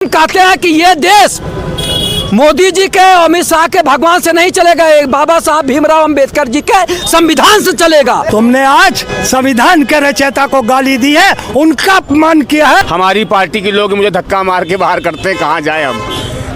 कहते हैं कि ये देश मोदी जी के, अमित शाह के, भगवान से नहीं चलेगा, एक बाबा साहब भीमराव अंबेडकर जी के संविधान से चलेगा। तुमने आज संविधान के रचयिता को गाली दी है, उनका अपमान किया है। हमारी पार्टी के लोग मुझे धक्का मार के बाहर करते हैं, कहाँ जाए हम?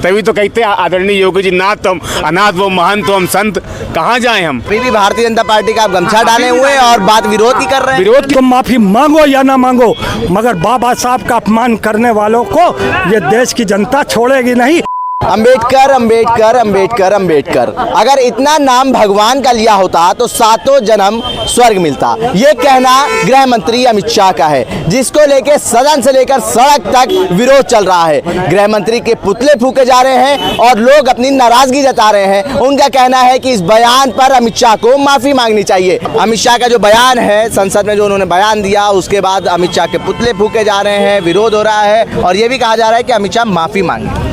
तभी तो कहते हैं आदरणीय योगी जी, नाथ तुम अनाथ वो महंत तो हम संत, कहाँ जाए हम? अभी भी भारतीय जनता पार्टी का आप गमछा डाले हुए हैं और बात विरोध की कर रहे हैं। विरोध, तुम माफी मांगो या ना मांगो, मगर बाबा साहब का अपमान करने वालों को ये देश की जनता छोड़ेगी नहीं। अंबेडकर अंबेडकर अंबेडकर अंबेडकर, अगर इतना नाम भगवान का लिया होता तो सातों जन्म स्वर्ग मिलता। ये कहना गृह मंत्री अमित शाह का है, जिसको लेके सदन से लेकर सड़क तक विरोध चल रहा है। गृह मंत्री के पुतले फूके जा रहे हैं और लोग अपनी नाराजगी जता रहे हैं। उनका कहना है कि इस बयान पर अमित शाह को माफी मांगनी चाहिए। अमित शाह का जो बयान है, संसद में जो उन्होंने बयान दिया, उसके बाद अमित शाह के पुतले फूके जा रहे हैं, विरोध हो रहा है और ये भी कहा जा रहा है कि अमित शाह माफी मांगे।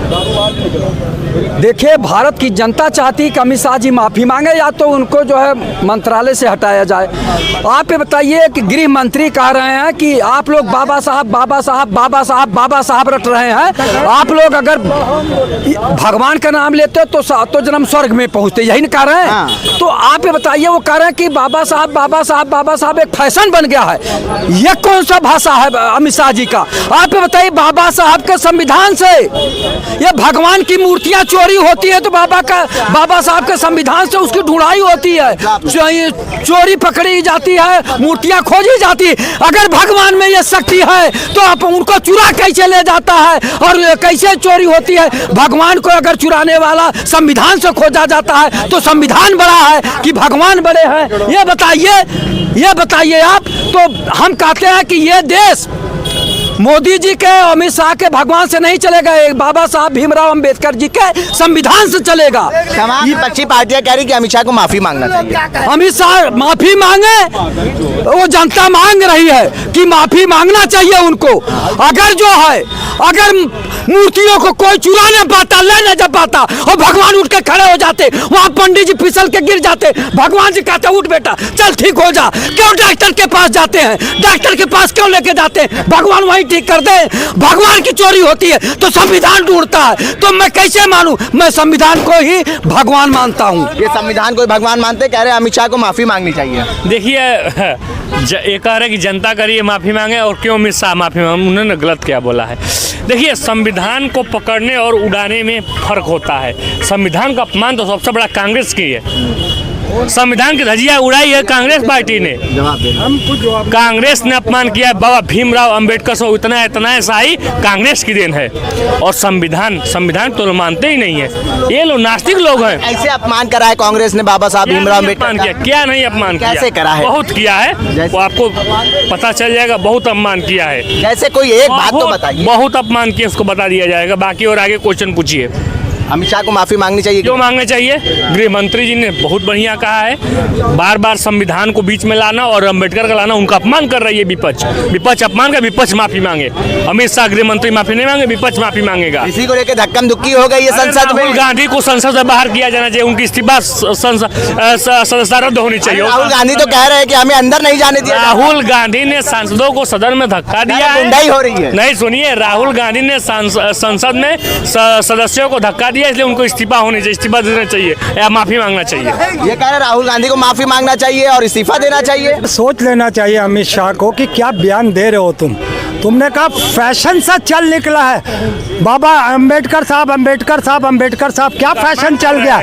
देखिए, भारत की जनता चाहती है कि अमित शाह जी माफ़ी मांगे या तो उनको जो है मंत्रालय से हटाया जाए। आप ये बताइए कि गृह मंत्री कह रहे हैं कि आप लोग बाबा साहब बाबा साहब बाबा साहब बाबा साहब रट रहे हैं। आप लोग अगर भगवान का नाम लेते तो सातों जन्म स्वर्ग में पहुंचते, यही ना कह रहे हैं। तो आप ये बताइए, वो कह रहे हैं कि बाबा साहब बाबा साहब बाबा साहब एक फैशन बन गया है। ये कौन सा भाषा है अमित शाह जी का? आप ये बताइए, बाबा साहब के संविधान से ये भगवान की मूर्तियां चोरी होती है तो बाबा साहब के संविधान से उसकी ढूंढाई होती है, चोरी पकड़ी जाती है, मूर्तियां खोजी जाती है। अगर भगवान में ये शक्ति है तो आप उनको चुरा कैसे ले जाता है और कैसे चोरी होती है? भगवान को अगर चुराने वाला संविधान से खोजा जाता है तो संविधान बड़ा है कि भगवान बड़े हैं? ये बताइए आप। तो हम कहते हैं कि ये देश मोदी जी के, अमित शाह के, भगवान से नहीं चलेगा, एक बाबा साहब भीमराव अंबेडकर जी के संविधान से चलेगा। तमाम विपक्षी पार्टियां कह रही कि अमित शाह को माफी मांगना चाहिए। अमित शाह माफी मांगे, वो जनता मांग रही है कि माफी मांगना चाहिए उनको। अगर मूर्तियों को कोई चुरा नहीं पाता, ले नहीं जा पाता और भगवान उठ के खड़े हो जाते, वहाँ पंडित जी फिसल के गिर जाते, भगवान जी कहते उठ बेटा चल ठीक हो जा, क्यों डॉक्टर के पास जाते हैं? डॉक्टर के पास क्यों लेके जाते हैं? भगवान वहीं ठीक कर दे। भगवान की चोरी होती है तो संविधान ढूंढता है, तो मैं कैसे मानूं? मैं संविधान को ही भगवान मानता हूं। ये संविधान को भगवान मानते, कह रहे अमित शाह को माफी मांगनी चाहिए। देखिए, ये कह रहे कि जनता करिए माफी मांगे, और क्यों अमित शाह माफी मांगे? उन्होंने गलत क्या बोला है? देखिए, संविधान को पकड़ने और उड़ाने में फर्क होता है। संविधान का अपमान तो सबसे बड़ा कांग्रेस की है। संविधान की धज्जियां उड़ाई है कांग्रेस पार्टी ने। कांग्रेस ने अपमान किया है बाबा भीमराव अंबेडकर से, इतना ऐसा ही कांग्रेस की देन है। और संविधान तो मानते ही नहीं है, ये लोग नास्तिक लोग हैं। ऐसे अपमान करा है कांग्रेस ने बाबा साहब भीमराव अंबेडकर का? क्या नहीं अपमान किया? कैसे करा है? बहुत किया है, वो आपको पता चल जाएगा। बहुत अपमान किया है। जैसे कोई एक बात तो बताइए। बहुत अपमान किया, उसको बता दिया जाएगा। बाकी और आगे क्वेश्चन पूछिए। अमित शाह को माफी मांगनी चाहिए? क्यों मांगना चाहिए? गृह मंत्री जी ने बहुत बढ़िया कहा है, बार बार संविधान को बीच में लाना और अंबेडकर का लाना, उनका अपमान कर रही है विपक्ष अपमान का। विपक्ष माफी मांगे, अमित शाह गृह मंत्री माफी नहीं मांगे, विपक्ष माफी मांगेगा। इसी को लेकर धक्कम धुक्की हो गई है संसद में। राहुल गांधी को संसद से बाहर किया जाना चाहिए, उनकी इस्तीफा सदस्यता रद्द होनी चाहिए। राहुल गांधी तो कह रहे हैं कि हमें अंदर नहीं जाने दिया। राहुल गांधी ने सांसदों को सदन में धक्का दिया है। गुंडाई हो रही है। नहीं, सुनिए, राहुल गांधी ने संसद में सदस्यों को धक्का दिया, इसलिए उनको इस्तीफा देना चाहिए या माफी मांगना चाहिए। ये कह रहे राहुल गांधी को माफी मांगना चाहिए और इस्तीफा देना चाहिए। सोच लेना चाहिए अमित शाह को कि क्या बयान दे रहे हो तुमने कहा फैशन सा चल निकला है बाबा अंबेडकर साहब, क्या फैशन चल गया?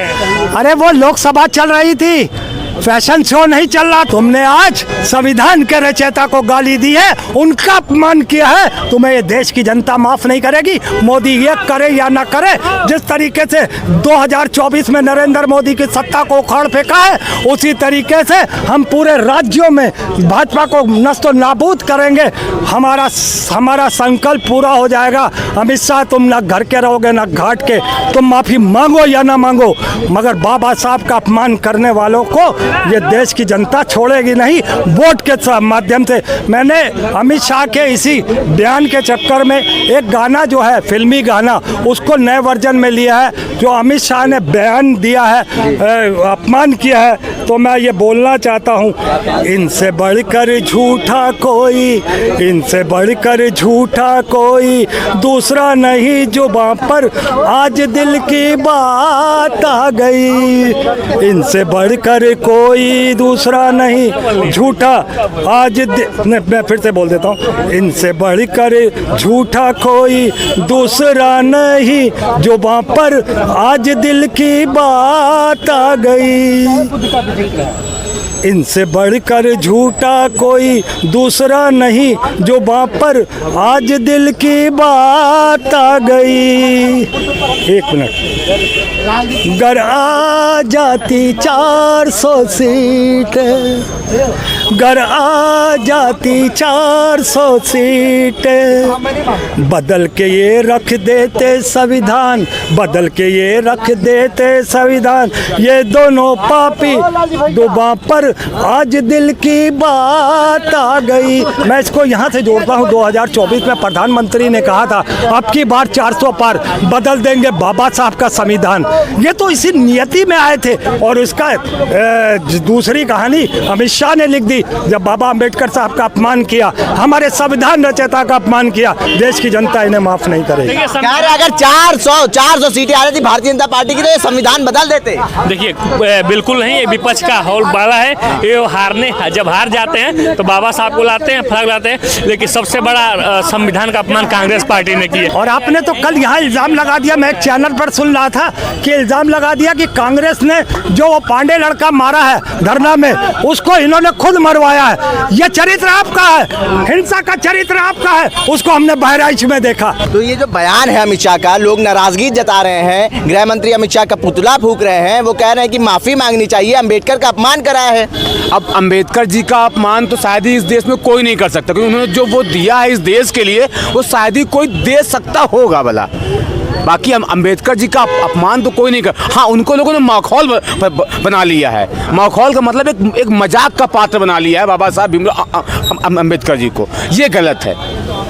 अरे वो लोकसभा चल रही थी, फैशन शो नहीं चल रहा। तुमने आज संविधान के रचयिता को गाली दी है, उनका अपमान किया है। तुम्हें ये देश की जनता माफ नहीं करेगी, मोदी ये करे या ना करे। जिस तरीके से 2024 में नरेंद्र मोदी की सत्ता को उखाड़ फेंका है, उसी तरीके से हम पूरे राज्यों में भाजपा को नस्तो नाबूद करेंगे। हमारा संकल्प पूरा हो जाएगा। अमित शाह, तुम ना घर के रहोगे ना घाट के, तुम माफी मांगो या ना मांगो, मगर बाबा साहब का अपमान करने वालों को ये देश की जनता छोड़ेगी नहीं वोट के माध्यम से। मैंने अमित शाह के इसी बयान के चक्कर में एक गाना जो है फिल्मी गाना उसको नए वर्जन में लिया है। जो अमित शाह ने बयान दिया है, अपमान किया है, तो मैं ये बोलना चाहता हूँ, इनसे बढ़कर झूठा कोई, इनसे बढ़कर झूठा कोई दूसरा नहीं, जुबां पर आज दिल की बात आ गई। इनसे बढ़कर कोई दूसरा नहीं, झूठा आज मैं फिर से बोल देता हूँ, इनसे बढ़कर झूठा कोई दूसरा नहीं, जुबां पर आज दिल की बात आ गई। इनसे बढ़कर झूठा कोई दूसरा नहीं, जुबां पर आज दिल की बात आ गई। एक मिनट। गर आ जाती 400 सीट, गर आ जाती 400 सीट, बदल के ये रख देते संविधान, बदल के ये रख देते संविधान, ये दोनों पापी जुबां पर आज दिल की बात आ गई। मैं इसको यहाँ से जोड़ता हूँ, 2024 में प्रधानमंत्री ने कहा था अब की बार 400 पार, बदल देंगे बाबा साहब का संविधान। ये तो इसी नियति में आए थे। और इसका दूसरी कहानी अमित शाह ने लिख दी, जब बाबा अम्बेडकर साहब का अपमान किया, हमारे संविधान रचयिता का अपमान किया, देश की जनता इन्हें माफ नहीं करेगी। अगर 400 सीटें आ रही थी भारतीय जनता पार्टी की तो ये संविधान बदल देते। देखिए बिल्कुल नहीं, ये विपक्ष का हौल बड़ा है। ये हारने जब हार जाते हैं तो बाबा साहब को लाते हैं, फ्लैग लाते हैं, लेकिन सबसे बड़ा संविधान का अपमान कांग्रेस पार्टी ने किया। और आपने तो कल यहाँ इल्जाम लगा दिया, मैं एक चैनल पर सुन रहा था कि इल्जाम लगा दिया कि कांग्रेस ने जो वो पांडे लड़का मारा है धरना में, उसको इन्होंने खुद मरवाया है। ये चरित्र आपका है, हिंसा का चरित्र आपका है, उसको हमने बहराइच में देखा। तो ये जो बयान है अमित शाह का, लोग नाराजगी जता रहे हैं, गृह मंत्री अमित शाह का पुतला फूंक रहे हैं, वो कह रहे हैं कि माफी मांगनी चाहिए, अम्बेडकर का अपमान करा है। अब अंबेडकर जी का अपमान तो शायद ही इस देश में कोई नहीं कर सकता, क्योंकि उन्होंने जो वो दिया है इस देश के लिए वो शायद ही कोई दे सकता होगा भला। बाकी हम अंबेडकर जी का अपमान तो कोई नहीं कर। हाँ, उनको लोगों ने माखौल बना लिया है। माखौल का मतलब एक मजाक का पात्र बना लिया है बाबा साहब भीमराव अंबेडकर जी को। ये गलत है।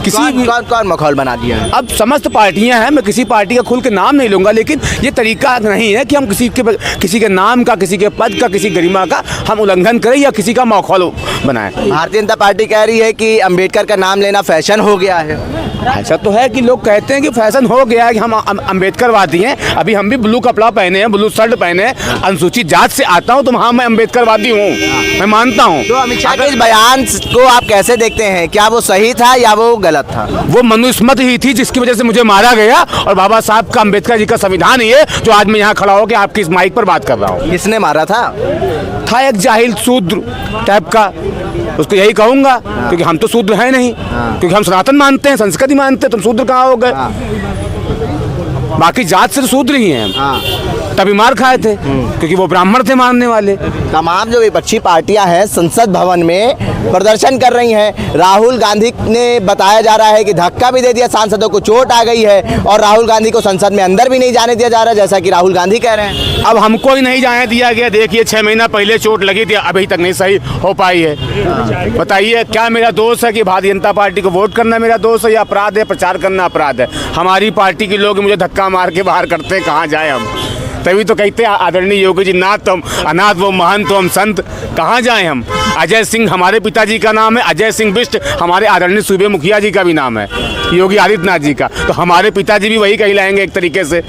कौन माहौल बना दिया है? अब समस्त पार्टियां हैं, मैं किसी पार्टी का खुल के नाम नहीं लूंगा, लेकिन ये तरीका नहीं है कि हम किसी के नाम का, किसी के पद का, किसी गरिमा का हम उल्लंघन करें या किसी का माहौल बनाएं। भारतीय जनता पार्टी कह रही है कि अंबेडकर का नाम लेना फैशन हो गया है। ऐसा तो है कि लोग कहते हैं कि फैशन हो गया है कि हम अम्बेडकरवादी हैं। अभी हम भी ब्लू कपड़ा पहने हैं, ब्लू शर्ट पहने हैं, अनुसूचित जात से आता हूं, तो हाँ मैं अम्बेडकरवादी हूँ, मैं मानता हूँ। तो अमित शाह के इस बयान को आप कैसे देखते हैं? क्या वो सही था या वो गलत था? वो मनुस्मृति ही थी जिसकी वजह से मुझे मारा गया, और बाबा साहब का अम्बेडकर जी का संविधान ही है जो आज मैं यहाँ खड़ा होकर आपकी इस माइक पर बात कर रहा हूँ। किसने मारा था? एक जाहिल शूद्र टाइप का, उसको यही कहूंगा, क्योंकि हम तो शूद्र हैं नहीं, क्योंकि हम सनातन मानते हैं, संस्कृति मानते हैं, तुम शूद्र कहाँ हो गए? बाकी जात से तो शूद्र ही हैं हम। तभी मार खाए थे क्योंकि वो ब्राह्मण थे मानने वाले। तमाम जो विपक्षी पार्टियां हैं संसद भवन में प्रदर्शन कर रही हैं। राहुल गांधी ने बताया जा रहा है कि धक्का भी दे दिया, सांसदों को चोट आ गई है, और राहुल गांधी को संसद में अंदर भी नहीं जाने दिया जा रहा, जैसा कि राहुल गांधी कह रहे हैं। अब हमको ही नहीं जाने दिया गया। देखिए 6 महीना पहले चोट लगी थी, अभी तक नहीं सही हो पाई है। बताइए क्या मेरा दोष है कि भारतीय जनता पार्टी को वोट करना मेरा दोष है या अपराध है? प्रचार करना अपराध है? हमारी पार्टी के लोग मुझे धक्का मार के बाहर करते हैं, कहाँ जाए हम? तभी तो कहते हैं आदरणीय योगी जी, नाथ तुम अनाथ वो महंत हम संत, कहाँ जाएं हम? अजय सिंह हमारे पिताजी का नाम है, अजय सिंह बिष्ट हमारे आदरणीय सूबे मुखिया जी का भी नाम है, योगी आदित्यनाथ जी का। तो हमारे पिताजी भी वही कहलाएंगे एक तरीके से।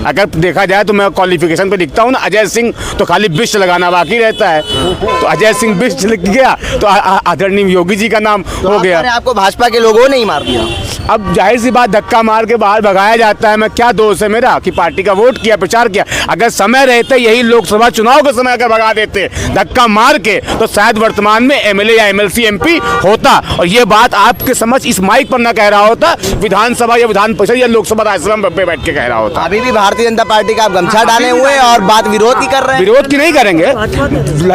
अगर देखा जाए तो मैं क्वालिफिकेशन पे लिखता हूँ ना अजय सिंह, तो खाली बिष्ट लगाना बाकी रहता है, तो अजय सिंह बिष्ट लिख गया तो आदरणीय योगी जी का नाम हो गया। आपको भाजपा के लोगों ने ही मार दिया। अब जाहिर सी बात, धक्का मार के बाहर भगाया जाता है। मैं क्या दोष है मेरा कि पार्टी का वोट किया, प्रचार किया? अगर समय रहते यही लोकसभा चुनाव के समय अगर भगा देते धक्का मार के, तो शायद वर्तमान में एमएलए या एमएलसी एमपी होता, और ये बात आपके समझ इस माइक पर न कह रहा होता, विधानसभा या विधान परिषद या लोकसभा राज्यसभा पे बैठ के कह रहा होता। अभी भी भारतीय जनता पार्टी का आप गमछा डाले हुए हैं और बात विरोध की कर रहे हैं। विरोध की नहीं करेंगे,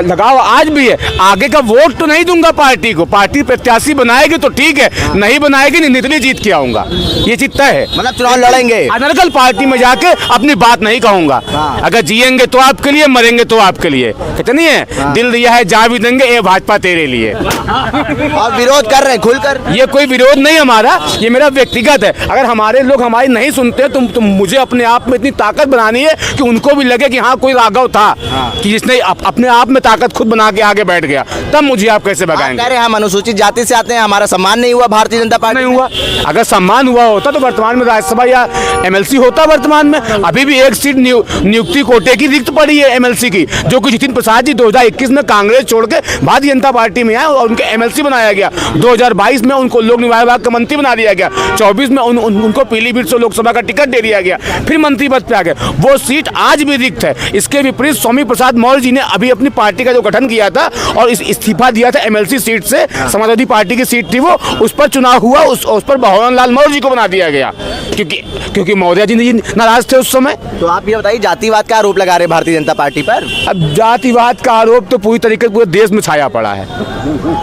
लगाओ आज भी है। आगे का वोट तो नहीं दूंगा पार्टी को, पार्टी प्रत्याशी बनाएगी तो ठीक है, नहीं बनाएगी नितली जीत के आऊंगा, ये चीज तय है। मतलब चुनाव लड़ेंगे, अनर्गल पार्टी में जाके अपनी बात नहीं कहूंगा। अगर जिएंगे तो आपके लिए, मरेंगे तो आपके लिए, कहते नहीं है दिल दिया है जा भी देंगे, ये भाजपा तेरे लिए। और विरोध कर रहे हैं खुलकर। ये कोई विरोध नहीं हमारा, ये मेरा व्यक्तिगत है। अगर हमारे लोग हमारी नहीं सुनते तो मुझे अपने आप में इतनी ताकत बनानी है कि उनको भी लगे कि हाँ कोई राघव था कि जिसने अपने आप में ताकत खुद बना के आगे बैठ गया, तब मुझे आप कैसे भगाएंगे। कह रहे हैं हम अनुसूचित जाति से आते हैं, हमारा सम्मान नहीं हुआ भारतीय जनता पार्टी नहीं हुआ। अगर सम्मान हुआ होता तो वर्तमान में राज्यसभा या एमएलसी होता। वर्तमान में अभी भी एक सीट नियुक्ति कोटे की रिक्त पड़ी है एमएलसी की, जो कि जितिन प्रसाद जी 2021 में कांग्रेस छोड़ के भारतीय जनता पार्टी में आए और उनके एमएलसी बनाया गया। 2022 में उनको लोक निर्माण विभाग का मंत्री बना दिया गया। 24 में उनको पीलीभीत से लोकसभा का टिकट दे दिया गया, फिर मंत्री पद पे आ गए। वो सीट आज भी रिक्त है। इसके विपरीत स्वामी प्रसाद मौर्य जी ने अभी अपनी पार्टी का जो गठन किया था और इस्तीफा दिया था एमएलसी सीट से, समाजवादी पार्टी की सीट थी वो, उस पर चुनाव हुआ, उस पर भगवान लाल मौर्य जी को बना दिया गया क्योंकि मौर्य जी नाराज थे उस समय। तो आप ये बताइए, जातिवाद का आरोप लगा रहे भारतीय जनता पार्टी पर। अब जातिवाद का आरोप तो पूरी तरीके से पूरे देश में छाया पड़ा है।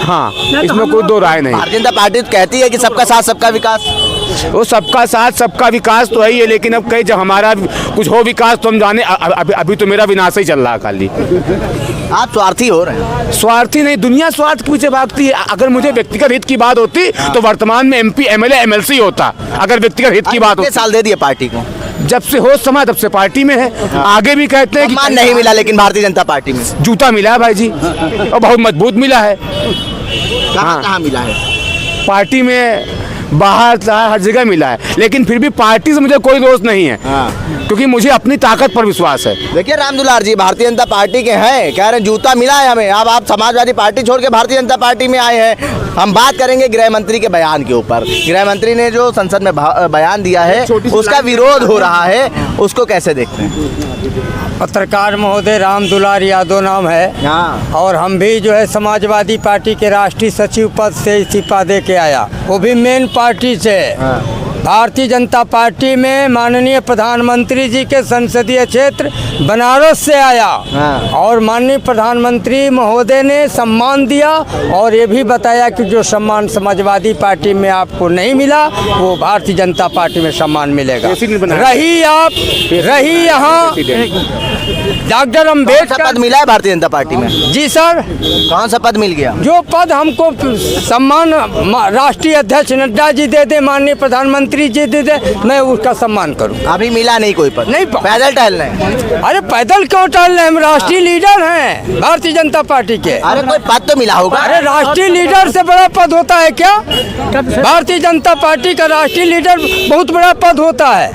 हाँ, इसमें कोई दो राय नहीं। भारतीय जनता पार्टी तो कहती है कि सबका साथ सबका विकास। वो सबका साथ सबका विकास तो है ही है, लेकिन अब कहीं जब हमारा कुछ हो विकास तो हम जाने, अभी तो मेरा विनाश ही चल रहा है खाली। आप स्वार्थी हो रहे हैं। स्वार्थी नहीं, दुनिया स्वार्थ के पीछे भागती है। अगर मुझे व्यक्तिगत हित की बात होती तो वर्तमान में एमपी एमएलए एमएलसी होता। अगर व्यक्तिगत हित की बात होती, साल दे दिए पार्टी को, जब से होश समय तब से पार्टी में है। आगे भी कहते हैं कि सम्मान नहीं मिला, लेकिन भारतीय जनता पार्टी में जूता मिला है भाई जी, और बहुत मजबूत मिला है। कहाँ मिला है? पार्टी में, बाहर हर जगह मिला है, लेकिन फिर भी पार्टी से मुझे कोई दोष नहीं है, क्योंकि मुझे अपनी ताकत पर विश्वास है। देखिए राम दुलार जी भारतीय जनता पार्टी के हैं, कह रहे हैं जूता मिला है हमें। अब आप समाजवादी पार्टी छोड़ के भारतीय जनता पार्टी में आए हैं। हम बात करेंगे गृह मंत्री के बयान के ऊपर। गृह मंत्री ने जो संसद में बयान दिया है उसका विरोध हो रहा है, उसको कैसे देखते हैं? पत्रकार महोदय राम दुलार यादव नाम है, और हम भी जो है समाजवादी पार्टी के राष्ट्रीय सचिव पद से इस्तीफा दे के आया, वो भी मेन पार्टी से। भारतीय जनता पार्टी में माननीय प्रधानमंत्री जी के संसदीय क्षेत्र बनारस से आया, और माननीय प्रधानमंत्री महोदय ने सम्मान दिया और ये भी बताया कि जो सम्मान समाजवादी पार्टी में आपको नहीं मिला वो भारतीय जनता पार्टी में सम्मान मिलेगा। रही यहाँ डॉक्टर अम्बेडकर पद मिला है भारतीय जनता पार्टी में। जी सर। कौन सा पद मिल गया? जो पद हमको सम्मान राष्ट्रीय अध्यक्ष नड्डा जी दे दे, माननीय प्रधानमंत्री जी दे दे, मैं उसका सम्मान करूं। अभी मिला नहीं कोई पद? नहीं, पैदल टहल रहे हैं। अरे पैदल क्यों टहल रहे हैं? हम राष्ट्रीय लीडर हैं भारतीय जनता पार्टी के। अरे कोई पद तो मिला होगा। अरे राष्ट्रीय लीडर से बड़ा पद होता है क्या? भारतीय जनता पार्टी का राष्ट्रीय लीडर बहुत बड़ा पद होता है,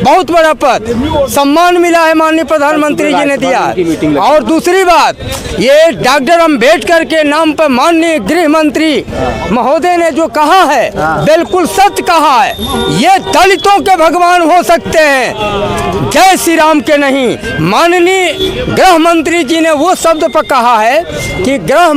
बहुत बड़ा पद। सम्मान मिला है, माननीय प्रधानमंत्री जी ने दिया। और दूसरी बात, ये डॉक्टर अम्बेडकर के नाम पर माननीय गृह मंत्री महोदय ने जो कहा है बिल्कुल सच कहा है। ये दलितों के भगवान हो सकते हैं, जय श्री राम के नहीं। माननीय गृह मंत्री जी ने वो शब्द पर कहा है कि गृह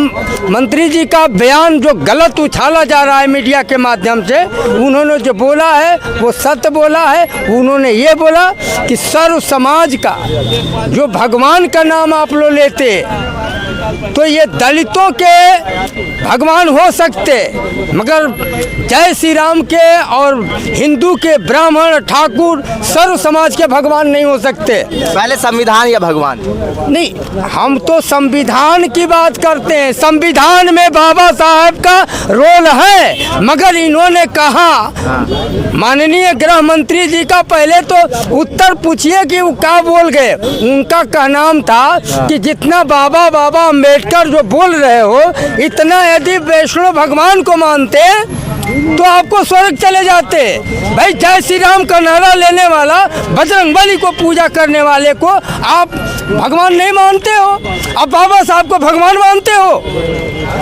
मंत्री जी का बयान जो गलत उछाला जा रहा है मीडिया के माध्यम से, उन्होंने जो बोला है वो सत्य बोला है। उन्होंने ये बोला कि सर्व समाज का जो भगवान का नाम आप लोग लेते तो ये दलितों के भगवान हो सकते, मगर जय श्री राम के और हिंदू के ब्राह्मण ठाकुर सर्व समाज के भगवान नहीं हो सकते। पहले संविधान या भगवान? नहीं, हम तो संविधान की बात करते हैं। संविधान में बाबा साहब का रोल है, मगर इन्होंने कहा, माननीय गृह मंत्री जी का पहले तो उत्तर पूछिए कि वो क्या बोल गए। उनका कहना था कि जितना बाबा अम्बेडकर जो बोल रहे हो, इतना यदि वैष्णव भगवान को मानते तो आपको स्वर्ग चले जाते। भाई जय श्री राम का नारा लेने वाला, बजरंगबली को पूजा करने वाले को आप भगवान नहीं मानते हो, आप बाबा साहब को भगवान मानते हो।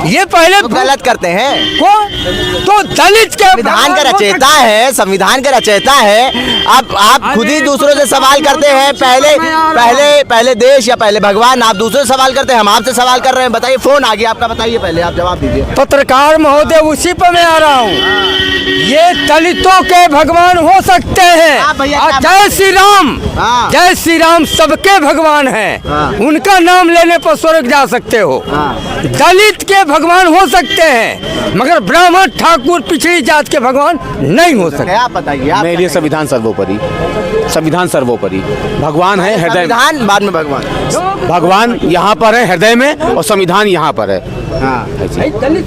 ये पहले तो गलत करते हैं को तो दलित के संविधान का रचयिता है, संविधान का रचयिता है। आप खुद ही दूसरों से सवाल करते हैं, पहले देश या पहले भगवान। आप दूसरों से सवाल करते हैं, हम आपसे सवाल कर रहे हैं। बताइए, फोन आ गया आपका, बताइए, पहले आप जवाब दीजिए। पत्रकार महोदय उसी पर मैं आ रहा हूँ। ये दलितों के भगवान हो सकते हैं। जय श्री राम, जय श्री राम सबके भगवान हैं। उनका नाम लेने पर स्वर्ग जा सकते हो। दलित के भगवान हो सकते हैं, मगर ब्राह्मण ठाकुर पिछड़ी जात के भगवान नहीं हो सकते। आप बताइए। मेरे लिए संविधान सर्वोपरि। संविधान सर्वोपरि, भगवान है हृदय में। संविधान बाद में भगवान। भगवान यहाँ पर है हृदय में और संविधान यहाँ पर है, हाँ।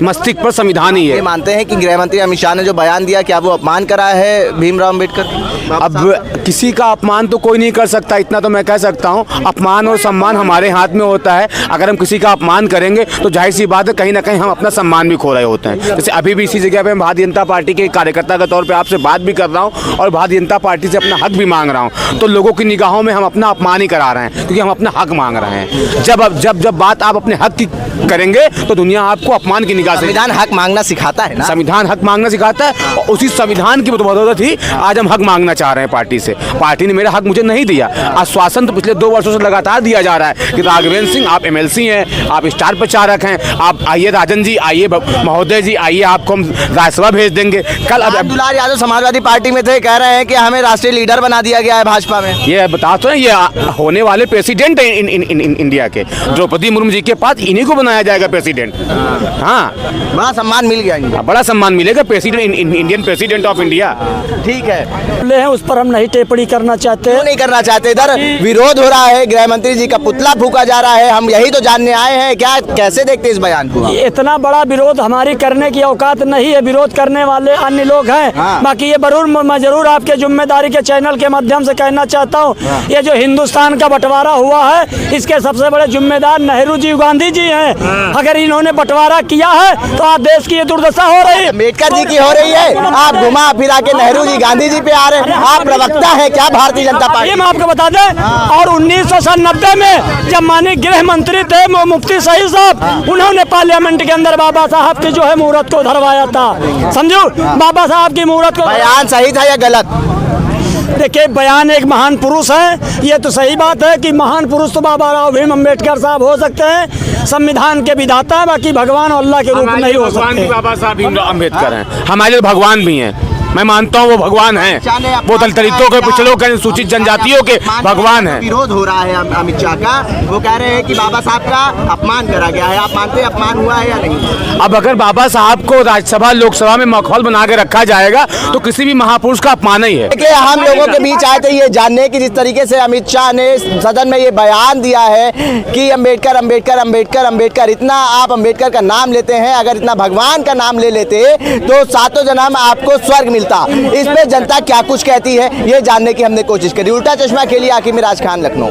मस्तिष्क पर संविधान ही ये है। मानते हैं कि गृह मंत्री अमित शाह ने जो बयान दिया, क्या वो अपमान करा है भीमराव अम्बेडकर? अब किसी का अपमान तो कोई नहीं कर सकता, इतना तो मैं कह सकता हूँ। अपमान और सम्मान हमारे हाथ में होता है। अगर हम किसी का अपमान करेंगे तो जाहिर सी बात है कहीं ना कहीं हम अपना सम्मान भी खो रहे होते हैं। जैसे अभी भी इसी जगह पे मैं भारतीय जनता पार्टी के कार्यकर्ता के तौर पे आपसे बात भी कर रहा हूँ और भारतीय जनता पार्टी से अपना हक भी मांग रहा हूँ, तो लोगों की निगाहों में हम अपना अपमान ही करा रहे हैं, क्योंकि हम अपना हक मांग रहे हैं। जब बात आप अपने हक की करेंगे तो दुनिया आपको अपमान की निगाह से। संविधान हक मांगना सिखाता है ना? संविधान हक मांगना सिखाता है और उसी संविधान की बदौलत ही आज हम हक मांगना चाह रहे हैं पार्टी से। पार्टी ने मेरा हक मुझे नहीं दिया। आश्वासन तो पिछले 2 वर्षों से लगातार दिया जा रहा है कि राघवेंद्र सिंह आप MLC हैं, आप स्टार प्रचारक हैं, आप आइए राजन जी, आइए महोदय जी, आइए आपको हम राज्यसभा भेज देंगे। कल अब दुलार यादव समाजवादी पार्टी में थे, कह रहे हैं कि हमें राष्ट्रीय लीडर बना दिया गया है भाजपा में। ये बता तो ये होने वाले प्रेसिडेंट है इंडिया के, द्रौपदी मुर्मू जी के पास इन्हीं को बनाया जाएगा प्रेसिडेंट। हाँ, बड़ा सम्मान मिल गया इनको। बड़ा सम्मान मिलेगा president, Indian president of India. ठीक है, ले हैं उस पर हम नहीं टिप्पणी करना चाहते। क्यों नहीं करना चाहते? इधर विरोध हो रहा है, गृह मंत्री जी का पुतला फूका जा रहा है, हम यही तो जानने आए हैं। क्या कैसे देखते इस बयान को? इतना बड़ा विरोध हमारी करने की औकात नहीं है, विरोध करने वाले अन्य लोग हैं। हाँ। बाकी ये मैं जरूर आपके जिम्मेदारी के चैनल के माध्यम से कहना चाहता हूँ, ये जो हिंदुस्तान का बंटवारा हुआ है इसके सबसे बड़े जिम्मेदार नेहरू जी, गांधी जी हैं। अगर इन्होंने बंटवारा किया है तो आज देश की ये दुर्दशा हो रही है। अम्बेडकर जी की हो रही है, आप घुमा फिरा के नेहरू जी, गांधी जी पे आ रहे हैं। आप प्रवक्ता है क्या भारतीय जनता पार्टी? ये मैं आपको बता दें, और 1990 में जब माननीय गृह मंत्री थे मुफ्ती सईद साहब, उन्होंने पार्लियामेंट के अंदर बाबा साहब की जो है मूर्त को धरवाया था। समझो, बाबा साहब की मूर्त को। बयान सही था या गलत? देखिए, बयान एक महान पुरुष है, ये तो सही बात है कि महान पुरुष तो बाबा राव भीम अम्बेडकर साहब हो सकते हैं, संविधान के विधाता, बाकी भगवान और अल्लाह के रूप में नहीं हो सकते। बाबा साहब भीमराव अम्बेडकर हैं, हमारे भगवान भी हैं। मैं मानता हूँ वो भगवान हैं, वो दलितों के, पिछड़ों के, अनुसूचित जनजातियों के भगवान हैं। विरोध हो रहा है अमित शाह का, वो कह रहे हैं कि बाबा साहब का अपमान करा गया है। आप मानते हैं अपमान हुआ है या नहीं? अब अगर बाबा साहब को राज्यसभा लोकसभा में माहौल बना के रखा जाएगा तो किसी भी महापुरुष का अपमान ही है। देखिए, हम लोगों के बीच आए थे ये जानने की, जिस तरीके से अमित शाह ने सदन में ये बयान दिया है कि अम्बेडकर अम्बेडकर अम्बेडकर अम्बेडकर, इतना आप अम्बेडकर का नाम लेते हैं, अगर इतना भगवान का नाम ले लेते तो सातों जन्म आपको स्वर्ग मिलता। इस पे जनता क्या कुछ कहती है ये जानने की हमने कोशिश करी। उल्टा चश्मा के लिए आकिब मिराज खान, लखनऊ।